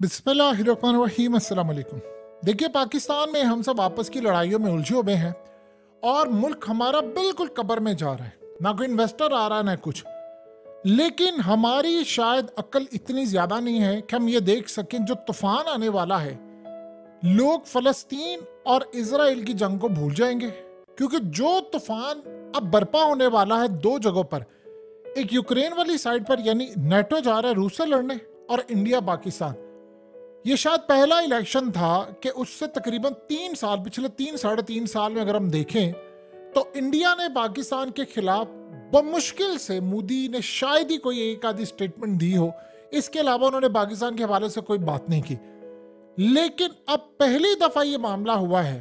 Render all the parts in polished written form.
बिस्मिल्लाहिर्रहमानिर्रहीम, अस्सलाम वालेकुम। देखिए, पाकिस्तान में हम सब आपस की लड़ाइयों में उलझे हुए हैं और मुल्क हमारा बिल्कुल कब्र में जा रहा है। ना कोई इन्वेस्टर आ रहा है ना कुछ। लेकिन हमारी शायद अक्ल इतनी ज्यादा नहीं है कि हम ये देख सकें जो तूफान आने वाला है, लोग फलस्तीन और इजराइल की जंग को भूल जाएंगे। क्योंकि जो तूफान अब बर्पा होने वाला है दो जगहों पर, एक यूक्रेन वाली साइड पर यानी नेटो जा रहा है रूस से लड़ने, और इंडिया पाकिस्तान। ये शायद पहला इलेक्शन था कि उससे तकरीबन 3 साल, पिछले 3-3.5 साल में अगर हम देखें तो इंडिया ने पाकिस्तान के खिलाफ बमुश्किल से, मोदी ने शायद ही कोई एक आधी स्टेटमेंट दी हो, इसके अलावा उन्होंने पाकिस्तान के हवाले से कोई बात नहीं की। लेकिन अब पहली दफा ये मामला हुआ है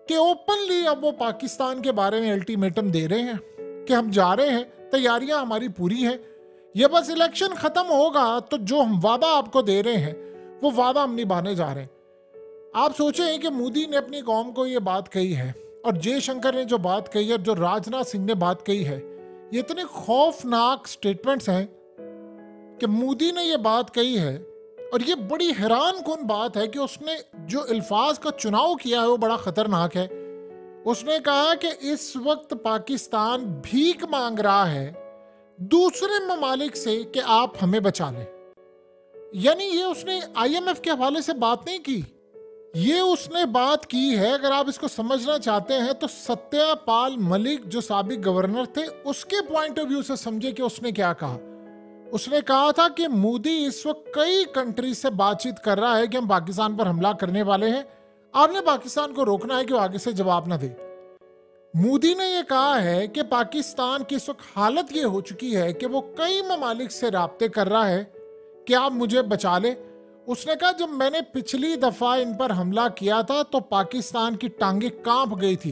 कि ओपनली अब वो पाकिस्तान के बारे में अल्टीमेटम दे रहे हैं कि हम जा रहे हैं, तैयारियां हमारी पूरी हैं, ये बस इलेक्शन खत्म होगा तो जो हम वादा आपको दे रहे हैं वो वादा हम निभाने जा रहे हैं। आप सोचें कि मोदी ने अपनी कौम को ये बात कही है, और जयशंकर ने जो बात कही है, जो राजनाथ सिंह ने बात कही है, ये इतने खौफनाक स्टेटमेंट्स हैं कि मोदी ने ये बात कही है। और ये बड़ी हैरान कुन बात है कि उसने जो अल्फाज का चुनाव किया है वो बड़ा खतरनाक है। उसने कहा कि इस वक्त पाकिस्तान भीख मांग रहा है दूसरे ममालिक से कि आप हमें बचा लें। यानी ये उसने IMF के हवाले से बात नहीं की, ये उसने बात की है, अगर आप इसको समझना चाहते हैं तो सत्यपाल मलिक जो साबिक गवर्नर थे उसके पॉइंट ऑफ व्यू से समझे कि उसने क्या कहा। उसने कहा था कि मोदी इस वक्त कई कंट्री से बातचीत कर रहा है कि हम पाकिस्तान पर हमला करने वाले हैं, आपने पाकिस्तान को रोकना है कि वो आगे से जवाब ना दे। मोदी ने यह कहा है कि पाकिस्तान की इस वक्त हालत ये हो चुकी है कि वो कई ममालिक से राब्ते कर रहा है कि आप मुझे बचा ले। उसने कहा जब मैंने पिछली दफा इन पर हमला किया था तो पाकिस्तान की टांगे कांप गई थी।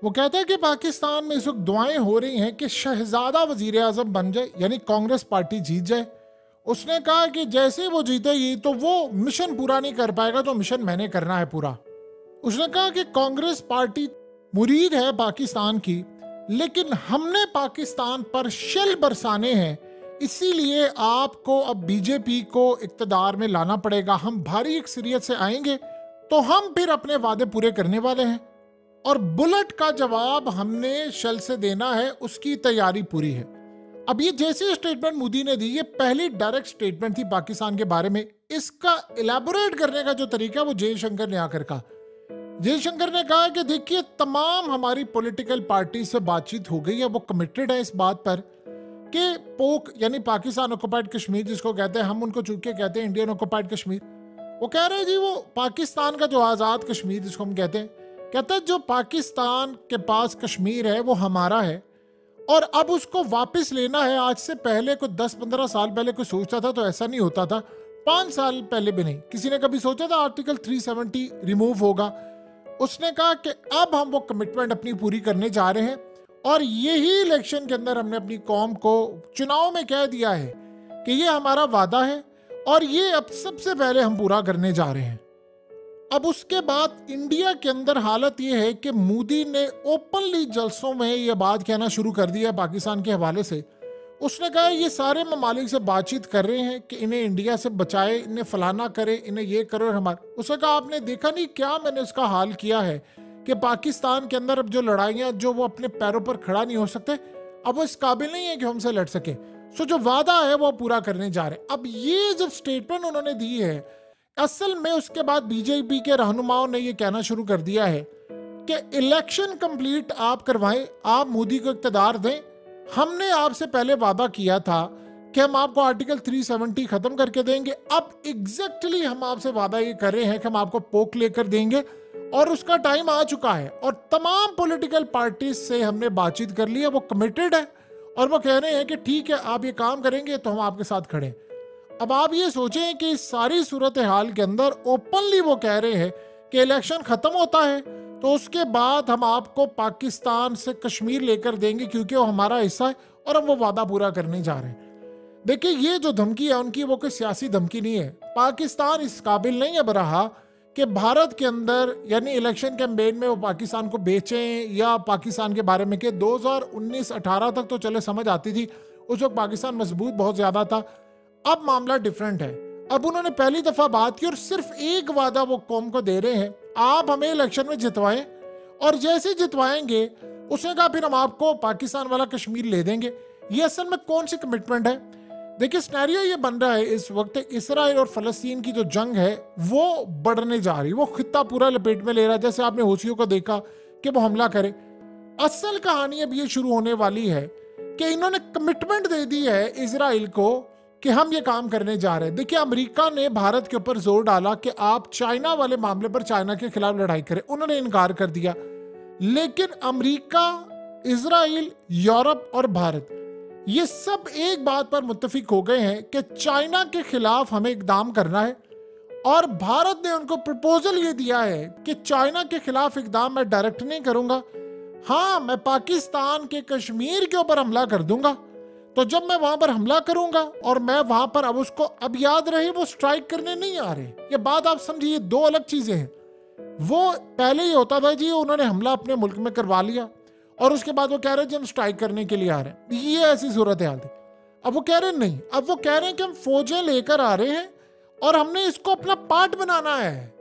वो कहता है कि पाकिस्तान में इस वक्त दुआएं हो रही हैं कि शहजादा वजीर आजम बन जाए, यानी कांग्रेस पार्टी जीत जाए। उसने कहा कि जैसे वो जीतेगी तो वो मिशन पूरा नहीं कर पाएगा जो मिशन मैंने करना है पूरा। उसने कहा कि कांग्रेस पार्टी मुरीद है पाकिस्तान की, लेकिन हमने पाकिस्तान पर शेल बरसाने हैं, इसीलिए आपको अब बीजेपी को इक्तदार में लाना पड़ेगा। हम भारी अक्सरियत से आएंगे तो हम फिर अपने वादे पूरे करने वाले हैं, और बुलेट का जवाब हमने शेल से देना है, उसकी तैयारी पूरी है। अब ये जैसे स्टेटमेंट मोदी ने दी, ये पहली डायरेक्ट स्टेटमेंट थी पाकिस्तान के बारे में। इसका इलेबोरेट करने का जो तरीका वो जयशंकर ने आकर कहा। जयशंकर ने कहा कि देखिए, तमाम हमारी पॉलिटिकल पार्टी से बातचीत हो गई है, वो कमिटेड है इस बात पर कि पोक यानी पाकिस्तान ऑक्युपाइड कश्मीर जिसको कहते हैं, हम उनको चूंकि कहते हैं इंडियन ऑक्युपाइड कश्मीर, वो कह रहे हैं जी वो पाकिस्तान का जो आज़ाद कश्मीर जिसको हम कहते हैं, कहते हैं जो पाकिस्तान के पास कश्मीर है वो हमारा है और अब उसको वापस लेना है। आज से पहले कोई 10-15 साल पहले कोई सोचता था तो ऐसा नहीं होता था, 5 साल पहले भी नहीं किसी ने कभी सोचा था आर्टिकल 370 रिमूव होगा। उसने कहा कि अब हम वो कमिटमेंट अपनी पूरी करने जा रहे हैं, और यही इलेक्शन के अंदर हमने अपनी कौम को चुनाव में कह दिया है कि ये हमारा वादा है और ये अब सबसे पहले हम पूरा करने जा रहे हैं। अब उसके बाद इंडिया के अंदर हालत ये है कि मोदी ने ओपनली जलसों में ये बात कहना शुरू कर दिया पाकिस्तान के हवाले से। उसने कहा ये सारे ममालिक से बातचीत कर रहे हैं कि इन्हें इंडिया से बचाए, इन्हें फलाना करे, इन्हें ये करो। और हमारे उसने कहा आपने देखा नहीं क्या मैंने उसका हाल किया है कि पाकिस्तान के अंदर अब जो लड़ाइयाँ जो वो अपने पैरों पर खड़ा नहीं हो सकते, अब वो इस काबिल नहीं है कि हमसे लड़ सके। सो जो वादा है वो पूरा करने जा रहे हैं। अब ये जब स्टेटमेंट उन्होंने दी है, असल में उसके बाद बीजेपी के रहनुमाओं ने ये कहना शुरू कर दिया है कि इलेक्शन कंप्लीट आप करवाएं, आप मोदी को इख्तियार दें। हमने आपसे पहले वादा किया था कि हम आपको आर्टिकल 370 खत्म करके देंगे। अब एग्जैक्टली हम आपसे वादा ये कर रहे हैं कि हम आपको पोक लेकर देंगे, और उसका टाइम आ चुका है। और तमाम पॉलिटिकल पार्टीज से हमने बातचीत कर ली है, वो कमिटेड है और वो कह रहे हैं कि ठीक है आप ये काम करेंगे तो हम आपके साथ खड़े हैं। अब आप ये सोचें कि इस सारी सूरत हाल के अंदर ओपनली वो कह रहे हैं कि इलेक्शन खत्म होता है तो उसके बाद हम आपको पाकिस्तान से कश्मीर लेकर देंगे क्योंकि वो हमारा हिस्सा है, और हम वो वादा पूरा करने जा रहे हैं। देखिए, ये जो धमकी है उनकी वो कोई सियासी धमकी नहीं है। पाकिस्तान इस काबिल नहीं है रहा कि भारत के अंदर यानी इलेक्शन कैंपेन में वो पाकिस्तान को बेचें या पाकिस्तान के बारे में कि 2019-18 तक तो चले समझ आती थी, उस वक्त पाकिस्तान मजबूत बहुत ज़्यादा था। अब मामला डिफरेंट है। अब उन्होंने पहली दफा बात की और सिर्फ एक वादा वो कौम को दे रहे हैं, आप हमें इलेक्शन में जितवाएं और जैसे जितवाएंगे उसने कहा फिर हम आपको पाकिस्तान वाला कश्मीर ले देंगे। ये असल में कौन सी कमिटमेंट है? देखिए सिनेरियो ये बन रहा है इस वक्त, इसराइल और फलस्तीन की जो जंग है वो बढ़ने जा रही, वो खित्ता पूरा लपेट में ले रहा है। जैसे आपने हूथियों को देखा कि वो हमला करे। असल कहानी अब ये शुरू होने वाली है कि इन्होंने कमिटमेंट दे दी है इसराइल को कि हम ये काम करने जा रहे हैं। देखिए अमेरिका ने भारत के ऊपर जोर डाला कि आप चाइना वाले मामले पर चाइना के खिलाफ लड़ाई करें, उन्होंने इनकार कर दिया। लेकिन अमेरिका, इसराइल, यूरोप और भारत ये सब एक बात पर मुत्तफिक हो गए हैं कि चाइना के खिलाफ हमें इकदाम करना है। और भारत ने उनको प्रपोजल ये दिया है कि चाइना के खिलाफ इकदाम मैं डायरेक्ट नहीं करूंगा, हाँ मैं पाकिस्तान के कश्मीर के ऊपर हमला कर दूंगा। तो जब मैं वहां पर हमला करूंगा और मैं वहां पर, अब उसको अब याद रहे वो स्ट्राइक करने नहीं आ रहे, ये बात आप समझिए, दो अलग चीजें हैं। वो पहले ही होता था जी उन्होंने हमला अपने मुल्क में करवा लिया और उसके बाद वो कह रहे हैं जी हम स्ट्राइक करने के लिए आ रहे हैं, ये ऐसी सूरत हाल थी। अब वो कह रहे नहीं, अब वो कह रहे हैं कि हम फौजें लेकर आ रहे हैं और हमने इसको अपना पार्ट बनाना है।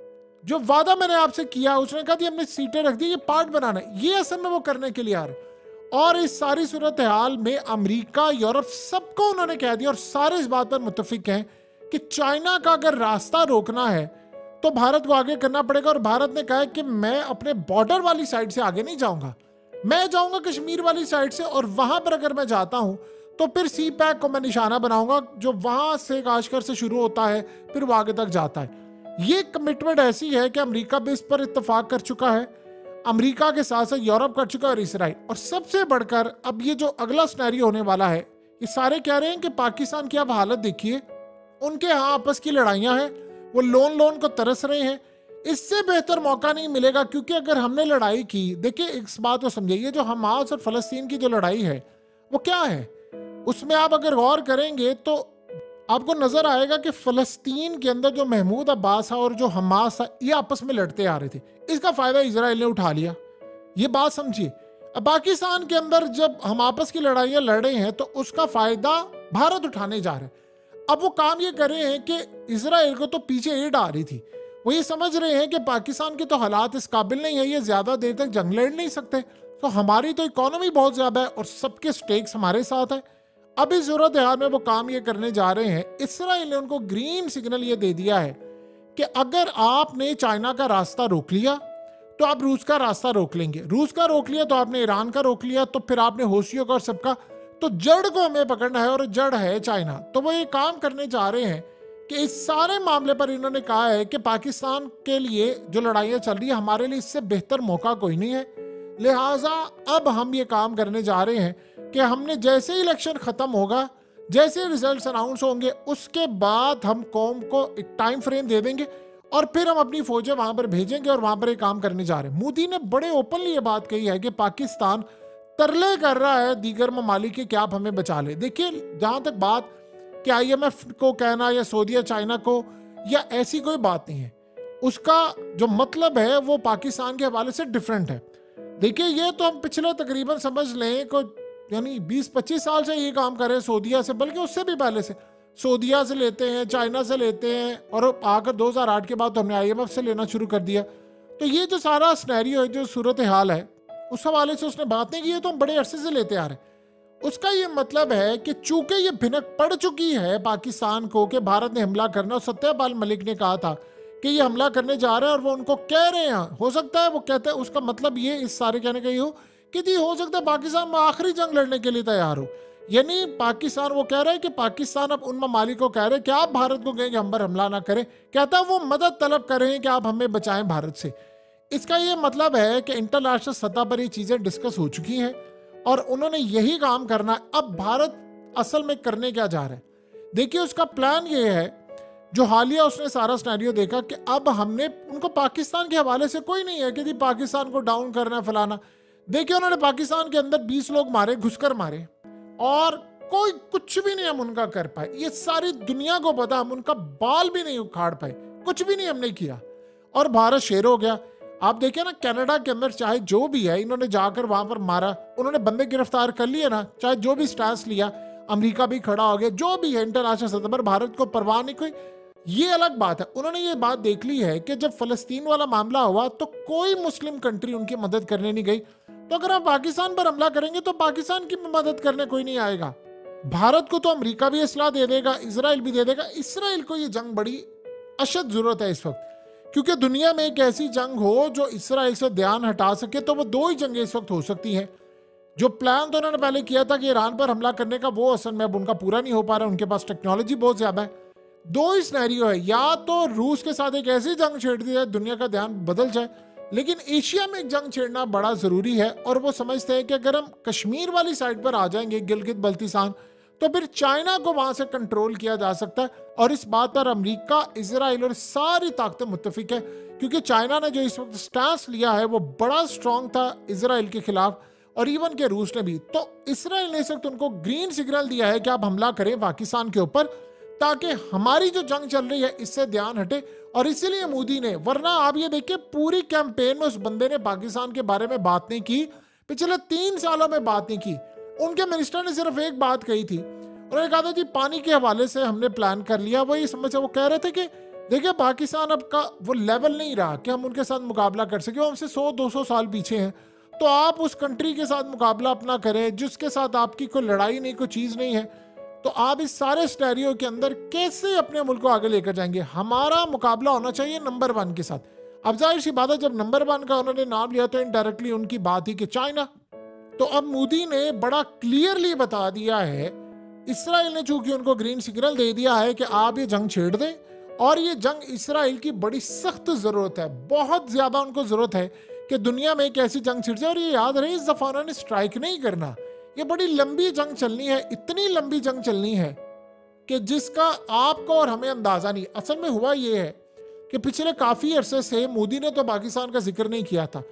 जो वादा मैंने आपसे किया उसने कहा हमने सीटें रख दी, ये पार्ट बनाना है, ये असल में वो करने के लिए आ रहे हैं। और इस सारी सूरत हाल में अमेरिका, यूरोप सबको उन्होंने कह दिया और सारे इस बात पर मुत्तफिक हैं कि चाइना का अगर रास्ता रोकना है तो भारत को आगे करना पड़ेगा। और भारत ने कहा है कि मैं अपने बॉर्डर वाली साइड से आगे नहीं जाऊंगा, मैं जाऊंगा कश्मीर वाली साइड से, और वहां पर अगर मैं जाता हूं तो फिर सी पैक को मैं निशाना बनाऊंगा जो वहां से काशकर से शुरू होता है फिर वो आगे तक जाता है। ये कमिटमेंट ऐसी है कि अमेरिका भी इस पर इत्तेफाक कर चुका है, अमेरिका के साथ साथ यूरोप कर चुका है और इसराइल। और सबसे बढ़कर अब ये जो अगला सिनेरियो होने वाला है, ये सारे कह रहे हैं कि पाकिस्तान की आप हालत देखिए, उनके यहाँ आपस की लड़ाइयाँ हैं, वो लोन को तरस रहे हैं, इससे बेहतर मौका नहीं मिलेगा। क्योंकि अगर हमने लड़ाई की, देखिए इस बात को समझिए, जो हमास और फलस्तीन की जो लड़ाई है वो क्या है, उसमें आप अगर गौर करेंगे तो आपको नजर आएगा कि फलस्तीन के अंदर जो महमूद अब्बास था और जो हमास था ये आपस में लड़ते आ रहे थे, इसका फायदा इजराइल ने उठा लिया। ये बात समझिए। अब पाकिस्तान के अंदर जब हम आपस की लड़ाइयां लड़ रहे हैं तो उसका फायदा भारत उठाने जा रहे हैं। अब वो काम ये कर रहे हैं कि इजराइल को तो पीछे एड आ रही थी, वो ये समझ रहे हैं कि पाकिस्तान के तो हालात इस काबिल नहीं है, ये ज्यादा देर तक जंग लड़ नहीं सकते, तो हमारी तो इकोनॉमी बहुत ज्यादा है और सबके स्टेक्स हमारे साथ है। अब इस सूरत हाल में वो काम ये करने जा रहे हैं। इसराइल ने उनको ग्रीन सिग्नल ये दे दिया है कि अगर आपने चाइना का रास्ता रोक लिया तो आप रूस का रास्ता रोक लेंगे, रूस का रोक लिया तो आपने ईरान का रोक लिया, तो फिर आपने हौसियों का और सबका, तो जड़ को हमें पकड़ना है और जड़ है चाइना। तो वो ये काम करने जा रहे हैं कि इस सारे मामले पर इन्होंने कहा है कि पाकिस्तान के लिए जो लड़ाइयाँ चल रही है हमारे लिए इससे बेहतर मौका कोई नहीं है, लिहाजा अब हम ये काम करने जा रहे हैं कि हमने जैसे ही इलेक्शन खत्म होगा, जैसे रिजल्ट्स अनाउंस होंगे, उसके बाद हम कौम को एक टाइम फ्रेम दे देंगे और फिर हम अपनी फौजें वहां पर भेजेंगे और वहां पर एक काम करने जा रहे हैं। मोदी ने बड़े ओपनली ये बात कही है कि पाकिस्तान तरले कर रहा है दीगर ममालिक के कि आप हमें बचा ले। देखिए जहां तक बात कि IMF को कहना या सऊदी या चाइना को या ऐसी कोई बात नहीं है, उसका जो मतलब है वो पाकिस्तान के हवाले से डिफरेंट है। देखिए ये तो हम पिछले तकरीबन समझ लें को यानी 20-25 साल से ये काम कर रहे हैं सऊदीया से, बल्कि उससे भी पहले से सऊदीया से लेते हैं, चाइना से लेते हैं और आकर 2008 के बाद तो हमने IMF से लेना शुरू कर दिया। तो ये जो सारा सिनेरियो है, जो सूरत हाल है, उस हवाले से उसने बात नहीं की है, तो हम बड़े अरसे से लेते आ रहे हैं। उसका ये मतलब है कि चूंकि ये भिनक पड़ चुकी है पाकिस्तान को कि भारत ने हमला करना, और सत्यपाल मलिक ने कहा था कि ये हमला करने जा रहे हैं और वो उनको कह रहे हैं, हो सकता है वो कहते हैं, उसका मतलब ये इस सारे कहने का ये हो कि जी हो सकता है पाकिस्तान में आखिरी जंग लड़ने के लिए तैयार हो। यानी पाकिस्तान, वो कह रहे हैं कि पाकिस्तान अब उन ममालिक को कह रहे हैं कि आप भारत को कहें कि हम पर हमला ना करें, कहता है वो मदद तलब कर रहे हैं कि आप हमें बचाएं भारत से। इसका ये मतलब है कि इंटरनेशनल सतह पर ये चीजें डिस्कस हो चुकी हैं और उन्होंने यही काम करना है। अब भारत असल में करने क्या जा रहा है, देखिए उसका प्लान ये है, जो हालिया उसने सारा सिनेरियो देखा कि अब हमने उनको पाकिस्तान के हवाले से कोई नहीं है कि जी पाकिस्तान को डाउन करना है फलाना। देखिए उन्होंने पाकिस्तान के अंदर 20 लोग मारे, घुसकर मारे, और कोई कुछ भी नहीं हम उनका कर पाए। ये सारी दुनिया को पता, हम उनका बाल भी नहीं उखाड़ पाए, कुछ भी नहीं हमने किया और भारत शेर हो गया। आप देखिए ना कनाडा के अंदर चाहे जो भी है, इन्होंने जाकर वहां पर मारा, उन्होंने बंदे गिरफ्तार कर लिए ना, चाहे जो भी स्टैंस लिया, अमेरिका भी खड़ा हो गया, जो भी है इंटरनेशनल सतह पर, भारत को परवाह नहीं कोई। ये अलग बात है। उन्होंने ये बात देख ली है कि जब फलस्तीन वाला मामला हुआ तो कोई मुस्लिम कंट्री उनकी मदद करने नहीं गई, तो अगर आप पाकिस्तान पर हमला करेंगे तो पाकिस्तान की मदद करने कोई नहीं आएगा। भारत को तो अमेरिका भी असला दे देगा, इसराइल भी दे देगा। इसराइल को ये जंग बड़ी अशद जरूरत है इस वक्त, क्योंकि दुनिया में एक ऐसी जंग हो जो इसराइल से ध्यान हटा सके, तो वो दो ही जंगें इस वक्त हो सकती हैं। जो प्लान तो उन्होंने पहले किया था कि ईरान पर हमला करने का, वो असल में अब उनका पूरा नहीं हो पा रहा है। उनके पास टेक्नोलॉजी बहुत ज्यादा है। दो ही सिनेरियो है, या तो रूस के साथ एक ऐसी जंग छेड़ दी जाए दुनिया का ध्यान बदल जाए, लेकिन एशिया में एक जंग छेड़ना बड़ा जरूरी है। और वो समझते हैं कि अगर हम कश्मीर वाली साइड पर आ जाएंगे, गिलगित बल्तिस्तान, तो फिर चाइना को वहां से कंट्रोल किया जा सकता है। और इस बात पर अमेरिका, इजराइल और सारी ताकतें मुत्तफिक है, क्योंकि चाइना ने जो इस वक्त स्टैंस लिया है वो बड़ा स्ट्रांग था इजराइल के खिलाफ, और इवन के रूस ने भी। तो इसराइल ने इस वक्त उनको ग्रीन सिग्नल दिया है कि आप हमला करें पाकिस्तान के ऊपर, ताकि हमारी जो जंग चल रही है इससे ध्यान हटे। और इसीलिए मोदी ने, वरना आप ये देखिए पूरी कैंपेन में उस बंदे ने पाकिस्तान के बारे में बात नहीं की, पिछले 3 सालों में बात नहीं की। उनके मिनिस्टर ने सिर्फ एक बात कही थी, उन्होंने कहा था जी पानी के हवाले से हमने प्लान कर लिया। वो ये समझ, वो कह रहे थे कि देखिए पाकिस्तान अब का वो लेवल नहीं रहा कि हम उनके साथ मुकाबला कर सके, वो हमसे 100-200 साल पीछे हैं। तो आप उस कंट्री के साथ मुकाबला अपना करें जिसके साथ आपकी कोई लड़ाई नहीं, कोई चीज़ नहीं है। तो आप इस सारे स्टेरियो के अंदर कैसे अपने मुल्क को आगे लेकर जाएंगे? हमारा मुकाबला होना चाहिए नंबर 1 के साथ। अब जाहिर सी बात है, जब नंबर 1 का उन्होंने नाम लिया तो इनडायरेक्टली उनकी बात ही कि चाइना। तो अब मोदी ने बड़ा क्लियरली बता दिया है, इसराइल ने चूंकि उनको ग्रीन सिग्नल दे दिया है कि आप ये जंग छेड़ दें, और ये जंग इसराइल की बड़ी सख्त जरूरत है, बहुत ज्यादा उनको जरूरत है कि दुनिया में एक ऐसी जंग छिड़ जाए। और ये याद रहे, इस दफा उन्होंने स्ट्राइक नहीं करना, ये बड़ी लंबी जंग चलनी है, इतनी लंबी जंग चलनी है कि जिसका आपको और हमें अंदाजा नहीं। असल में हुआ ये है कि पिछले काफी अरसे से मोदी ने तो पाकिस्तान का जिक्र नहीं किया था,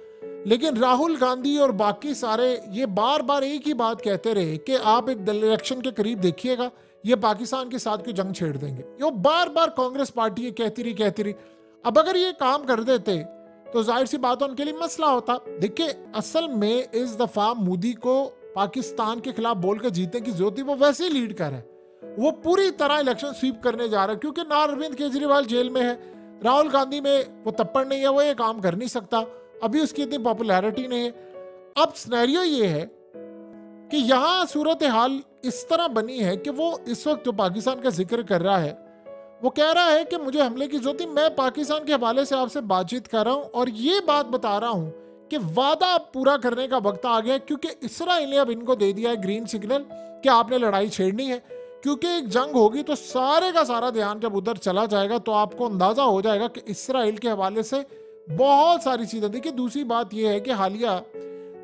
लेकिन राहुल गांधी और बाकी सारे ये बार बार एक ही बात कहते रहे कि आप एक इलेक्शन के करीब देखिएगा, ये पाकिस्तान के साथ क्यों जंग छेड़ देंगे। ये बार बार कांग्रेस पार्टी ये कहती रही। अब अगर ये काम कर देते तो जाहिर सी बात उनके लिए मसला होता। देखिए असल में इस दफा मोदी को पाकिस्तान के खिलाफ बोल कर जीतने की जरूरत थी, वो वैसे ही लीड कर है, वो पूरी तरह इलेक्शन स्वीप करने जा रहा है, क्योंकि ना अरविंद केजरीवाल जेल में है, राहुल गांधी में वो तप्पड़ नहीं है, वो ये काम कर नहीं सकता, अभी उसकी इतनी पॉपुलैरिटी नहीं है। अब सिनेरियो ये है कि यहाँ सूरत हाल इस तरह बनी है कि वो इस वक्त जो पाकिस्तान का जिक्र कर रहा है, वो कह रहा है कि मुझे हमले की जरूरत थी, मैं पाकिस्तान के हवाले से आपसे बातचीत कर रहा हूँ और ये बात बता रहा हूँ कि वादा पूरा करने का वक्त आ गया, क्योंकि इसराइल ने अब इनको दे दिया है ग्रीन सिग्नल कि आपने लड़ाई छेड़नी है। क्योंकि एक जंग होगी तो सारे का सारा ध्यान जब उधर चला जाएगा तो आपको अंदाजा हो जाएगा कि इसराइल के हवाले से बहुत सारी चीजें। देखिए दूसरी बात यह है कि हालिया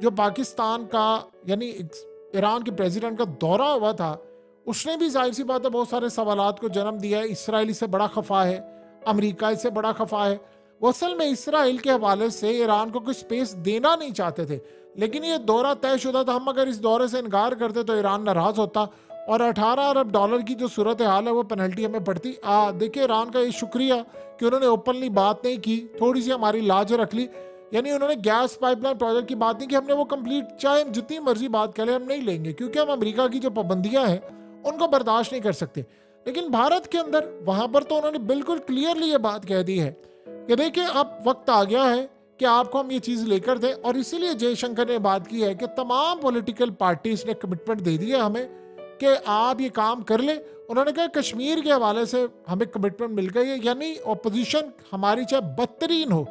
जो पाकिस्तान का यानी ईरान के प्रेसिडेंट का दौरा हुआ था, उसने भी जाहिर सी बात है बहुत सारे सवालात को जन्म दिया है। इसराइल इससे बड़ा खफा है, अमेरिका इससे बड़ा खफा है। वो असल में इसराइल के हवाले से ईरान को कोई स्पेस देना नहीं चाहते थे, लेकिन ये दौरा तयशुदा था। हम अगर इस दौरे से इनकार करते तो ईरान नाराज होता और 18 अरब डॉलर की जो सूरत हाल है वो पेनल्टी हमें पड़ती। देखिए ईरान का ये शुक्रिया कि उन्होंने ओपनली बात नहीं की, थोड़ी सी हमारी लाज रख ली। यानी उन्होंने गैस पाइपलाइन प्रोजेक्ट की बात नहीं की, हमने वो कंप्लीट, चाहे हम जितनी मर्जी बात करें हम नहीं लेंगे, क्योंकि हम अमेरिका की जो पाबंदियां हैं उनको बर्दाश्त नहीं कर सकते। लेकिन भारत के अंदर वहां पर तो उन्होंने बिल्कुल क्लियरली ये बात कह दी है कि देखिए अब वक्त आ गया है कि आपको हम ये चीज लेकर दें। और इसीलिए जयशंकर ने बात की है कि तमाम पॉलिटिकल पार्टीज ने कमिटमेंट दे दी है हमें कि आप ये काम कर ले। उन्होंने कहा कश्मीर के हवाले से हमें कमिटमेंट मिल गई है, यानी ऑपोजिशन हमारी चाहे बदतरीन हो,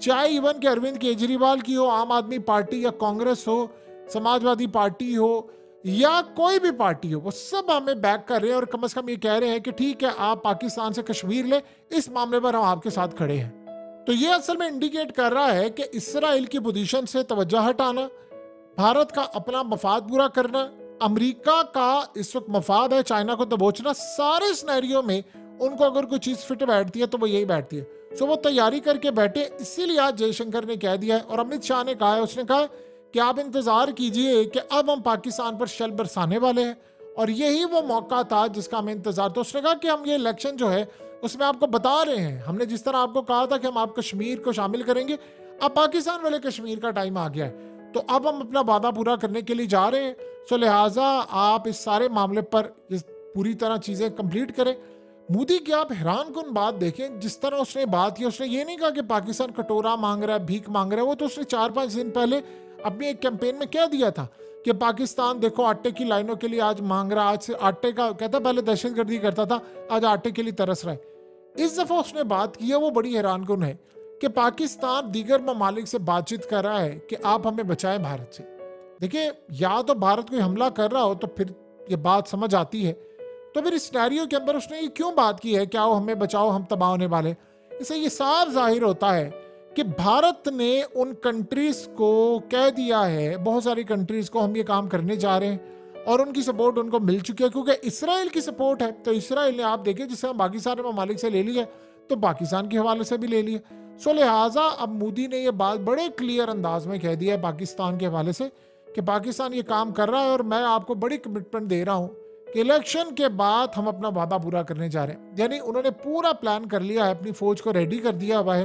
चाहे इवन के अरविंद केजरीवाल की हो, आम आदमी पार्टी या कांग्रेस हो, समाजवादी पार्टी हो या कोई भी पार्टी हो, वो सब हमें बैक कर रहे हैं और कम से कम ये कह रहे हैं कि ठीक है आप पाकिस्तान से कश्मीर ले, इस मामले पर हम आपके साथ खड़े हैं। तो ये असल में इंडिकेट कर रहा है कि इसराइल की पोजीशन से तवज्जो हटाना, भारत का अपना मफाद पूरा करना, अमेरिका का इस वक्त मफाद है चाइना को दबोचना, सारे सिनेरियो में उनको अगर कोई चीज फिट बैठती है तो वो यही बैठती है। सो वो तैयारी करके बैठे। इसीलिए आज जयशंकर ने कह दिया है और अमित शाह ने कहा है, उसने कहा कि आप इंतजार कीजिए कि अब हम पाकिस्तान पर शल बरसाने वाले हैं और यही वो मौका था जिसका हमें इंतजार। तो उसने कहा कि हम ये इलेक्शन जो है उसमें आपको बता रहे हैं, हमने जिस तरह आपको कहा था कि हम आप कश्मीर को शामिल करेंगे, अब पाकिस्तान वाले कश्मीर का टाइम आ गया है, तो अब हम अपना वादा पूरा करने के लिए जा रहे हैं। सो लिहाजा आप इस सारे मामले पर पूरी तरह चीजें कंप्लीट करें। मोदी की आप हैरान कुन बात देखें, जिस तरह उसने बात की, उसने ये नहीं कहा कि पाकिस्तान कटोरा मांग रहा है, भीख मांग रहा है। वो तो उसने 4-5 दिन पहले अपनी एक कैंपेन में क्या दिया था कि पाकिस्तान देखो आटे की लाइनों के लिए आज मांग रहा है, आज से आटे का कहता, पहले दहशतगर्दी करता था, आज आटे के लिए तरस रहा है। इस दफा उसने बात की है वो बड़ी हैरान कुन है कि पाकिस्तान दीगर ममालिक से बातचीत कर रहा है कि आप हमें बचाएं भारत से। देखिए, या तो भारत कोई हमला कर रहा हो तो फिर ये बात समझ आती है, तो फिर इस सिनेरियो के अंदर उसने ये क्यों बात की है, क्या वो हमें बचाओ हम तबाह होने वाले। इससे ये साफ जाहिर होता है कि भारत ने उन कंट्रीज को कह दिया है, बहुत सारी कंट्रीज को, हम ये काम करने जा रहे हैं, और उनकी सपोर्ट उनको मिल चुकी है, क्योंकि इसराइल की सपोर्ट है। तो इसराइल ने, आप देखिए, जिससे हम बाकी सारे ममालिक से ले लिया तो पाकिस्तान के हवाले से भी ले लिया। सो लिहाजा अब मोदी ने ये बात बड़े क्लियर अंदाज में कह दिया है पाकिस्तान के हवाले से कि पाकिस्तान ये काम कर रहा है और मैं आपको बड़ी कमिटमेंट दे रहा हूँ कि इलेक्शन के बाद हम अपना वादा पूरा करने जा रहे हैं। यानी उन्होंने पूरा प्लान कर लिया है, अपनी फौज को रेडी कर दिया हुआ है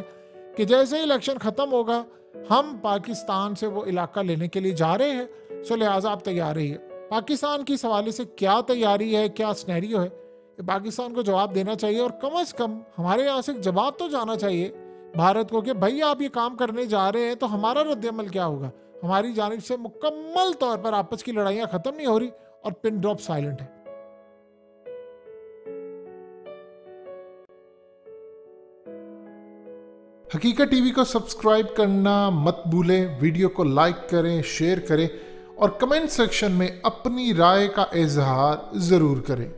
कि जैसे ही इलेक्शन खत्म होगा हम पाकिस्तान से वो इलाका लेने के लिए जा रहे हैं। सो लिहाजा आप तैयार रहिए। पाकिस्तान की इस हवाले से क्या तैयारी है, क्या सिनेरियो है, पाकिस्तान को जवाब देना चाहिए, और कम से कम हमारे यहाँ से जवाब तो जाना चाहिए भारत को कि भाई आप ये काम करने जा रहे हैं तो हमारा रद्द-ए-अमल क्या होगा। हमारी जानिब से मुकम्मल तौर पर आपस की लड़ाइयाँ खत्म नहीं हो रही और पिन ड्रॉप साइलेंट है। हकीकत टीवी को सब्सक्राइब करना मत भूलें, वीडियो को लाइक करें, शेयर करें और कमेंट सेक्शन में अपनी राय का इजहार ज़रूर करें।